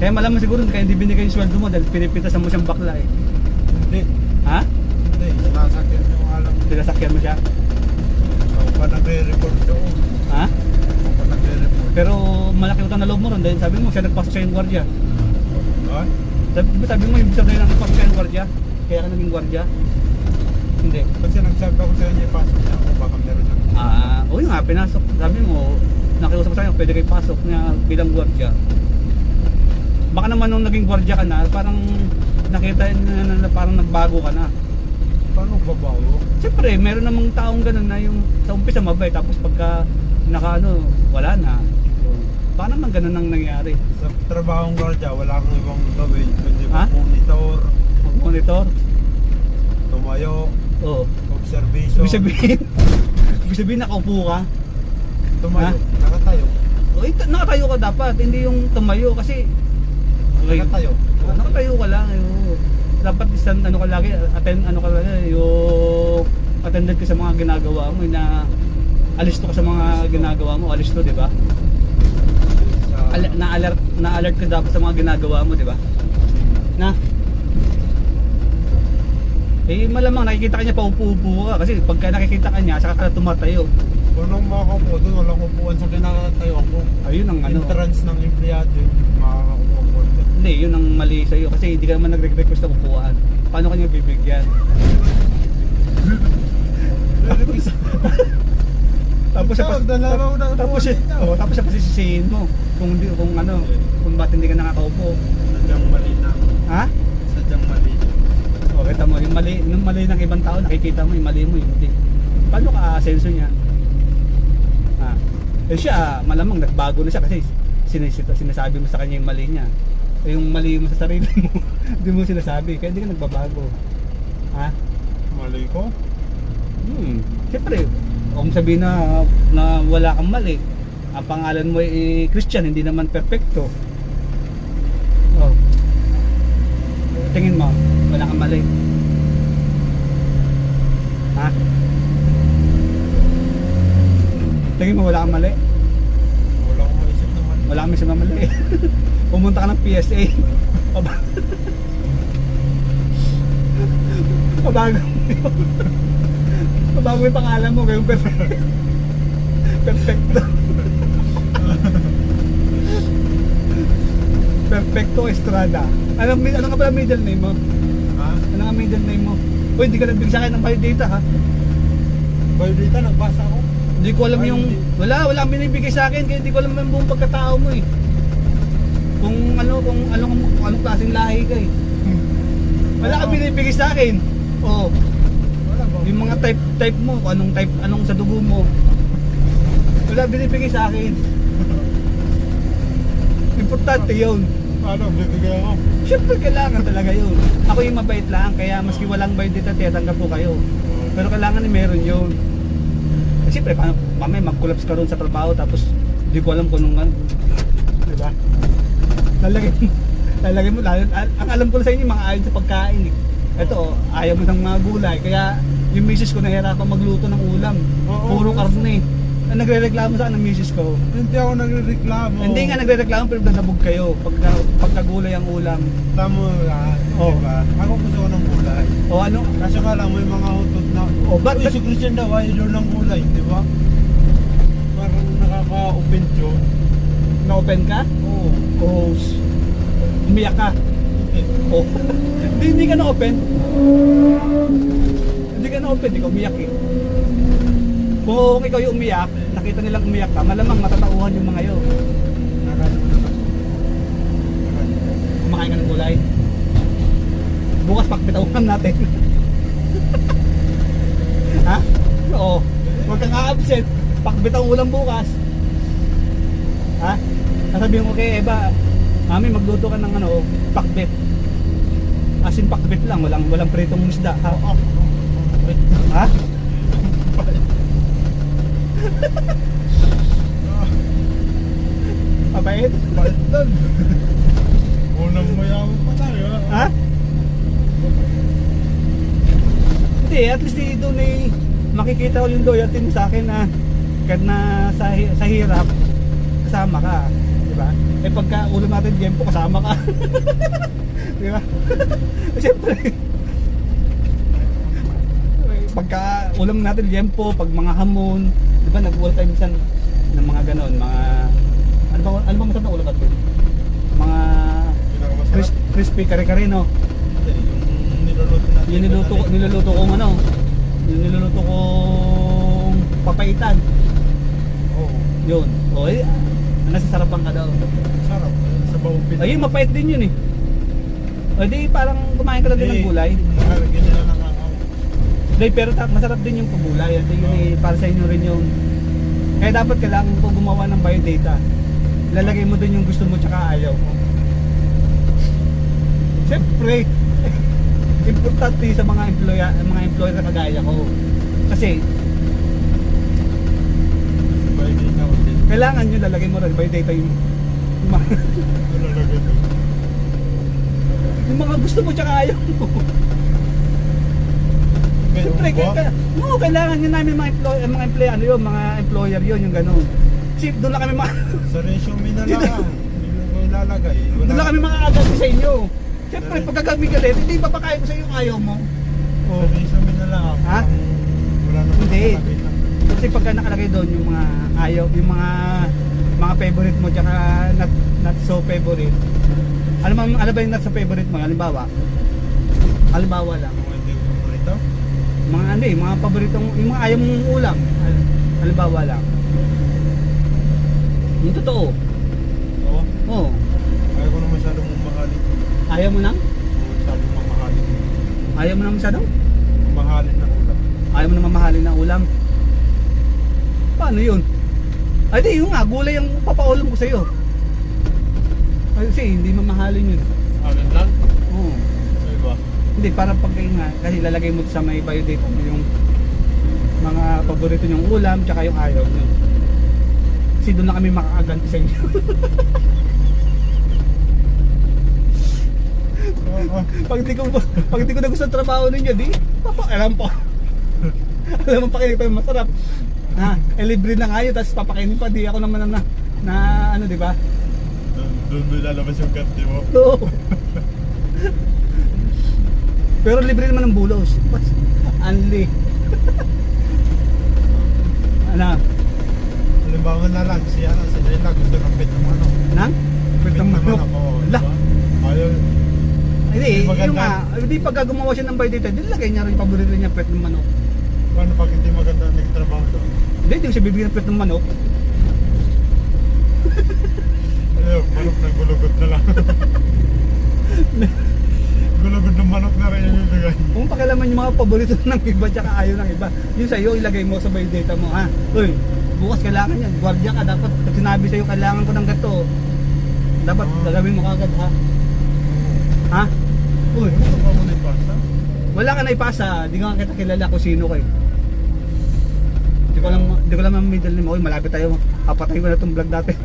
Kaya malamang siguro kaya hindi binigay yung sweldo mo dahil pinipitasan mo siyang bakla eh. Hindi. Ha? Hindi. Sinasakyan yung alam. Sinasakyan mo siya? Ako pa nagre-report doon. Ha? Ako pa nagre-report. Pero malaki utang na loob mo ron dahil sabi mo siya nagpasok sa yung gwardiya. Ha? Sabi mo yung sabi na nagpasok sa yung gwardiya? Kaya ka naging gwardiya? Hindi. Kasi nagsabi ako sa inyo, ipasok niya ako. Baka meron na. Oo nga, pinasok. Sabi mo, nakiusap sa akin, pwede kayo pasok niya bilang gwardiya. Baka naman nung naging gwardiya ka na, parang nakita na parang nagbago ka na. Paano babago? Siyempre, meron namang taong ganun na yung sa umpisa mabay, tapos pagka wala na. So, baka naman ganun ang nangyari. Sa trabahong guardia, wala kang ibang gawin. Pwede Ha? mag-monitor, Mag-monitor? tumayo, Oo. observation. Ibig sabihin nakaupo ka? Tumayo, Ha? nakatayo. Nakatayo ka dapat, hindi yung tumayo kasi Nakatayo. nakatayo ka lang. Dapat isang ano ka lagi, yung attended ka sa mga ginagawa mo na alisto ka sa mga ginagawa mo, alisto, di ba? Sa- Na-alert ka dapat sa mga ginagawa mo, di ba? Na? Eh malamang nakikita ka niya paupo-upo ka kasi pagka nakikita ka niya saka ka tumatayo. Kung nung makakaupo doon, walang upuan sa kinakatayuan ko. Ayun ang ano. Entrance ng empleyado, makakaupo doon. Hindi, yun ang mali sa iyo kasi hindi ka naman nagre-request ng upuan. Paano kanya bibigyan? Tapos siya tapos siya pasisisihin mo kung bakit hindi ka nakakaupo. Sadyang mali na. Ha? Sadyang mali. O kita mo yung mali ng ibang tao, nakikita mo yung mali mo, yung hindi. Paano ka asenso niya? Ha? Eh siya malamang nagbago na siya kasi sinasabi mo sa kanya yung mali niya. Eh yung mali mo sa sarili mo, hindi mo sinasabi, kaya hindi ka nagbabago. Ha? Mali ko? Siyempre, kung sabihin na wala kang mali, ang pangalan mo ay Christian, hindi naman perfecto. Oh. Tingin mo, wala kang mali. Ha? Tingin mo wala kang mali? Wala akong maisip na mali. Wala kang isang mali. Pumunta ka ng PSA. Pabago Pabago yung pangalan mo, kayong perfecto. Perfecto Estrada. Ano nga pala middle name mo? Ha? Ano nga middle name mo? Uy, hindi ka nagbigay sa akin ng biodata ha? Biodata, nagbasa ko. Hindi ko alam yung... Wala kang binibigay sa akin kaya hindi ko alam yung buong pagkatao mo eh. Kung anong klaseng lahi ka eh. Wala kang binibigay sa akin. Oo. Wala ba? Yung mga type mo, kung anong sa dugo mo. Wala binibigay sa akin. Importante yun. Ano, bibigay ako? Siyempre kailangan talaga yun. Ako yung mabait lang, kaya maski walang biodata, tiyatanggap ko kayo. Pero kailangan meron yun. Kasi siyempre, paano, mamaya mag-collapse ka ron sa trabaho, tapos hindi ko alam kung anong diba? Lalagay mo, ang alam ko na sa inyo, mga ayon sa pagkain eh. Ito, ayaw mo ng mga gulay, kaya yung misis ko nahirapan magluto ng ulam. Oo. Puro karne. Nagre-reklamo sa akin ng misis ko. Hindi ako nagre-reklamo. Hindi nga nagre-reklamo pero nabog kayo pag nagulay ang ulam. Tama nga, Oo. diba? Ako gusto ko ng gulay. O ano? Kasi kala mo yung mga utot na, O, ba't- si Christian daw, ayaw ng gulay, di ba? Parang nakaka-open yun. Na-open ka? Oo. O umiyak ka? O hindi ka na-open. Hindi ka na-open, hindi ka umiyak eh. Kung ikaw yung umiyak, nakita nilang umiyak ka, malamang matatauhan yung mga yun. Kumakain ka ng gulay. Bukas pagpitauhan natin. Ha? Oo. Huwag kang a-absent. Pakbitaw ulam bukas. Ha? Sasabihin ko kay Eva, Mami, magluto ka ng pakbit. As in pakbit lang, walang pritong isda. Ha? Ha? Mabait? Bait doon. Unang mayaman pa tayo. Ha? Hindi, at least doon makikita ko yung loyalty mo sa akin na kahit na sa hirap kasama ka, di ba? Eh pagka ulam natin Jempo, kasama ka. Di ba? Siyempre. Pagka ulam natin Jempo, pag mga hamon, di ba nag-ulam tayo minsan ng mga ganon, mga ano bang masarap na ulam natin? Mga Pinakamasarap. crispy kare-kare, no? Yung niluluto natin. Yung niluluto kong ano, yung niluluto kong papaitan. Oo. Yun. O eh, nasasarapan ka daw. Sarap. Sa bawang Ay, mapait din yun eh. O di parang kumain ka lang din ng gulay. Nakalagyan nila ng kakao. Di, pero masarap din yung pagulay. At yun eh, para sa inyo rin yung... Kaya dapat kailangan ko gumawa ng biodata. Lalagay mo dun yung gusto mo tsaka ayaw mo. Siyempre, importante sa mga employer na kagaya ko. Kasi, Sabay din ako din. kailangan nyo lalagay mo rin biodata yung Nalalagay ko. yung mga gusto mo tsaka ayaw mo. Siyempre, kailangan nyo namin mga employer, ano yun, mga employer yun, yung gano'n. Kasi doon na kami Sa resume na lang. Hindi ko ilalagay. doon na kami makakagati sa inyo. Siyempre, pagka kami galit, hindi papakain ko sa iyo yung ayaw mo. Sa resume na lang. Ha? Wala na Hindi. nakalagay na. Kasi pagka nakalagay doon yung mga ayaw, yung mga favorite mo, tsaka not so favorite. Ano ba yung not so favorite mo? Halimbawa lang. Kung hindi ko paborito. Mga ano eh, mga paboritong, yung mga ayaw mong ulam. Halimbawa lang. Yung totoo. Oo. Oo. Ayaw ko na masyadong mamahalin. Ayaw mo nang? Masyadong mamahalin. Ayaw mo nang masyadong? Mamahalin na ulam. Ayaw mo na mamahalin na ulam. Paano yun? Ay di, yung nga, gulay ang papaulam ko sa'yo. Ay, kasi hindi mamahalin yun. Akin lang? Oo. Sa iba? Hindi, parang pag nga, kasi lalagay mo sa may biodata mo yung mga paborito niyong ulam, tsaka yung ayaw nyo. Kasi doon na kami makakaganti sa inyo. Oo. pag di ko na gusto ang trabaho ninyo, di, papakalam po. Alam mo, pakainin pa yung masarap. Ha, libre na nga yun, tapos papakainin pa, di ako naman na ano, di ba? Doon mo lalabas yung kante mo. Oo. Pero libre naman ng bulos. Unli. Ano? Halimbawa na lang, si Leila gusto ng pet ng manok. Nang? Pwede Pet ng manok. manok, oo. Ala. Diba? Ayaw. Hindi, Hindi yung maganda. nga, hindi pagka gumawa siya ng biodata, nilagay niya rin yung paborito niya pet ng manok. Paano pag hindi maganda ang nagtrabaho doon? Hindi, hindi ko siya bibigyan ng pet ng manok. Ayaw, manok na gulugod na lang. Gulugod ng manok na rin yung ibigay. Kung pakialaman yung mga paborito ng iba tsaka ayaw ng iba, yun sa'yo, ilagay mo sa biodata mo, ha? Uy, bukas kailangan yan, gwardiya ka, dapat pag sinabi sa'yo kailangan ko ng gato, dapat gagawin mo kagad, ha? Ha? Uy, Ano ba mo na ipasa? wala ka na ipasa, di nga kita kilala kung sino kayo. Di ko lang middle name, uy, malapit tayo, papatayin ko na itong vlog natin.